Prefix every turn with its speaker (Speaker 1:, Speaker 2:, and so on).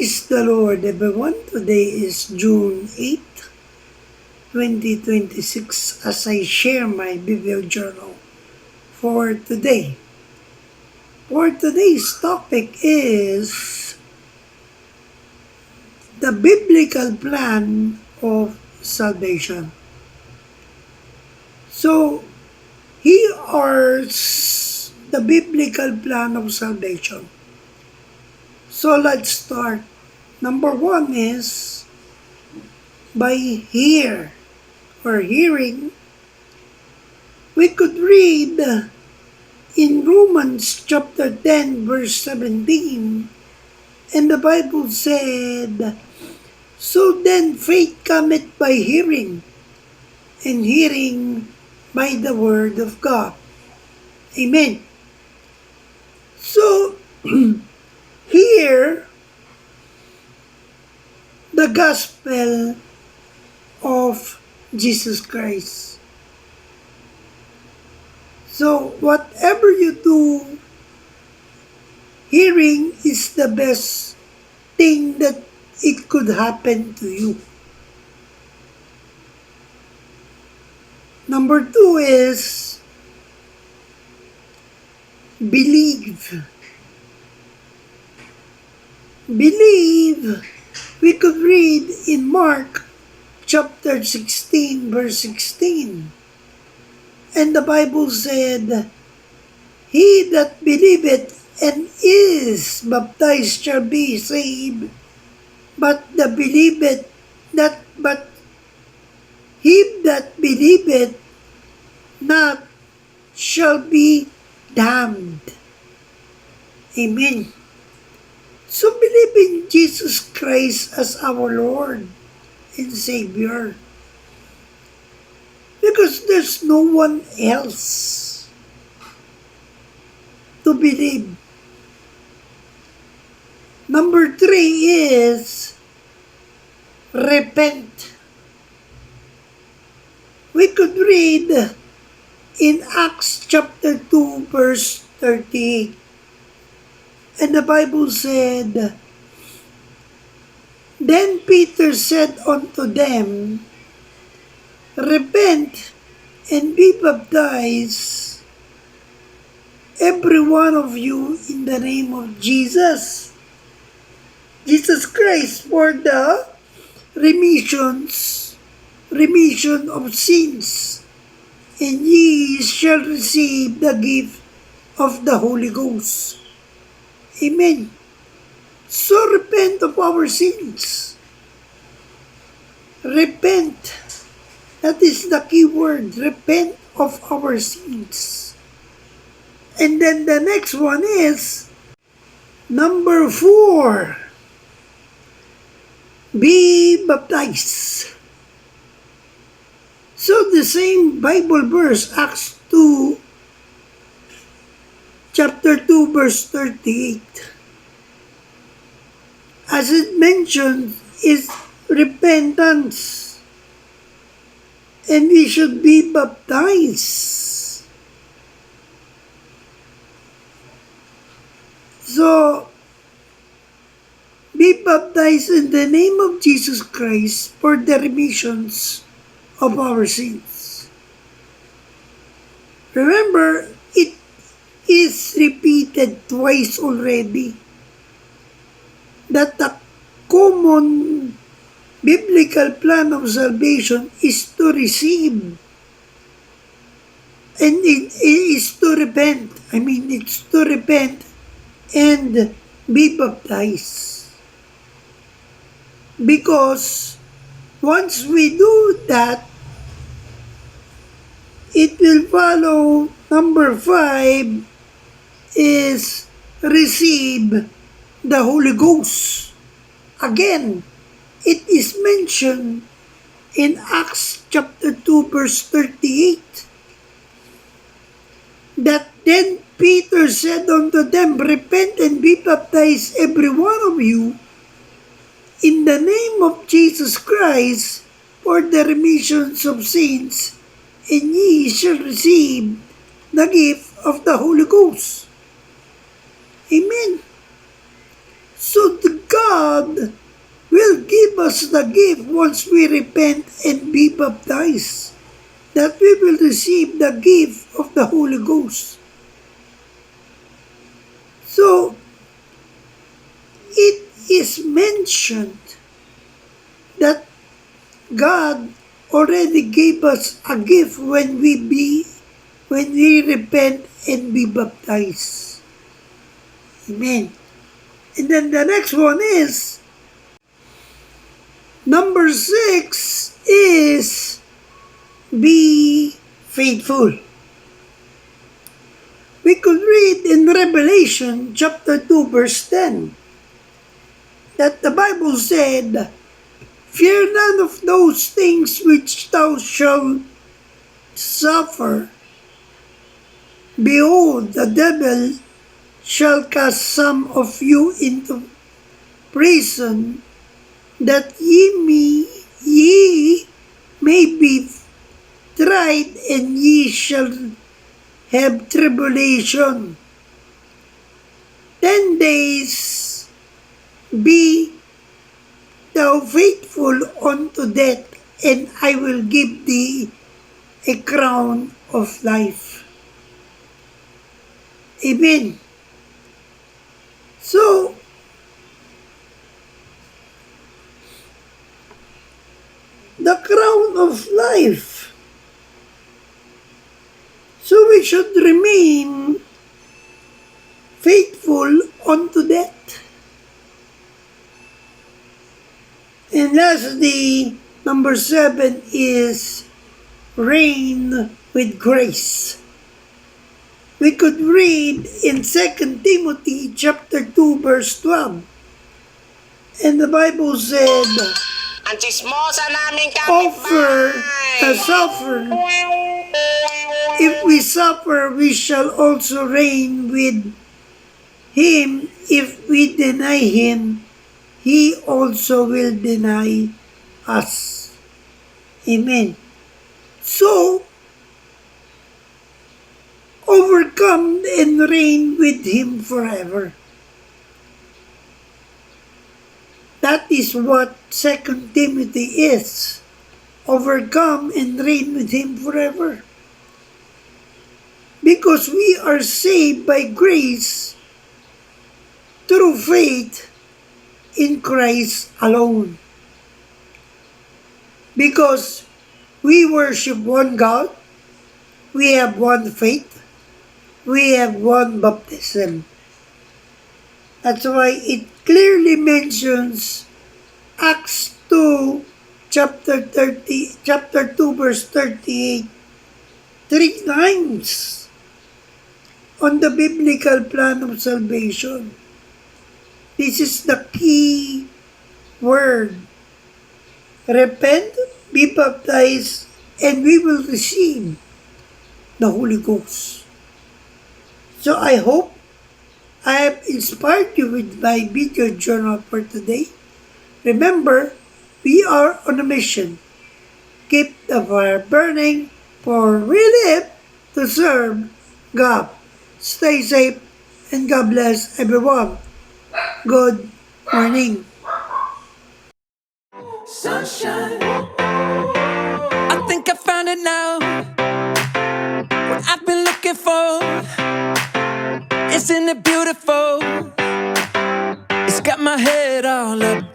Speaker 1: Praise the Lord, everyone. Today is June 8, 2026, as I share my Bible journal for today. For today's topic is the biblical plan of salvation. So, here are the biblical plan of salvation. So, let's start. Number one is by hearing. We could read in Romans chapter 10 verse 17, and the Bible said, "So then faith cometh by hearing, and hearing by the word of God." Amen. So, here, the gospel of Jesus Christ. So, whatever you do, hearing is the best thing that it could happen to you. Number two is believe. Believe, we could read in Mark chapter 16 verse 16. And the Bible said, "He that believeth and is baptized shall be saved, but he that believeth not shall be damned." Amen. So believe in Jesus Christ as our Lord and Savior, because there's no one else to believe. Number three is repent. We could read in Acts chapter 2 verse 38. And the Bible said, "Then Peter said unto them, Repent and be baptized, every one of you, in the name of Jesus Christ, for the remission of sins, and ye shall receive the gift of the Holy Ghost." Amen. So repent of our sins. Repent. That is the key word. Repent of our sins. And then the next one is number 4. Be baptized. So the same Bible verse, Acts 2, chapter 2, verse 38. As it mentioned, is repentance. And we should be baptized. So, be baptized in the name of Jesus Christ for the remissions of our sins. Remember, it is repeated twice already that the common biblical plan of salvation is to receive, and it is to repent. It's to repent and be baptized. Because once we do that, it will follow number 5 is receive the Holy Ghost. Again, it is mentioned in Acts chapter 2 verse 38 that then Peter said unto them, "Repent and be baptized every one of you in the name of Jesus Christ for the remissions of sins, and ye shall receive the gift of the Holy Ghost." Amen. So God will give us the gift once we repent and be baptized, that we will receive the gift of the Holy Ghost. So, it is mentioned that God already gave us a gift when we repent and be baptized. Amen. And then the next one is, number 6 is be faithful. We could read in Revelation chapter 2 verse 10 that the Bible said, "Fear none of those things which thou shalt suffer. Behold, the devil shall cast some of you into prison, that ye may be tried, and ye shall have tribulation. 10 days be thou faithful unto death, and I will give thee a crown of life." Amen. So, the crown of life. So we should remain faithful unto death. And lastly, number 7 is reign with grace. We could read in 2 Timothy chapter 2 verse 12. And the Bible said,
Speaker 2: Ang chismosa namin
Speaker 1: "Offer the suffer. If we suffer, we shall also reign with him. If we deny him, he also will deny us." Amen. So, overcome and reign with him forever. That is what 2 Timothy is. Overcome and reign with him forever. Because we are saved by grace through faith in Christ alone. Because we worship one God, we have one faith, we have one baptism. That's why it clearly mentions Acts 2, chapter 2, verse 38, 3 times on the biblical plan of salvation. This is the key word. Repent, be baptized, and we will receive the Holy Ghost. So I hope I have inspired you with my video journal for today. Remember, we are on a mission. Keep the fire burning, for we live to serve God. Stay safe, and God bless everyone. Good morning.
Speaker 3: Sunshine, I think I found it now. What I've been looking for, isn't it beautiful? It's got my head all up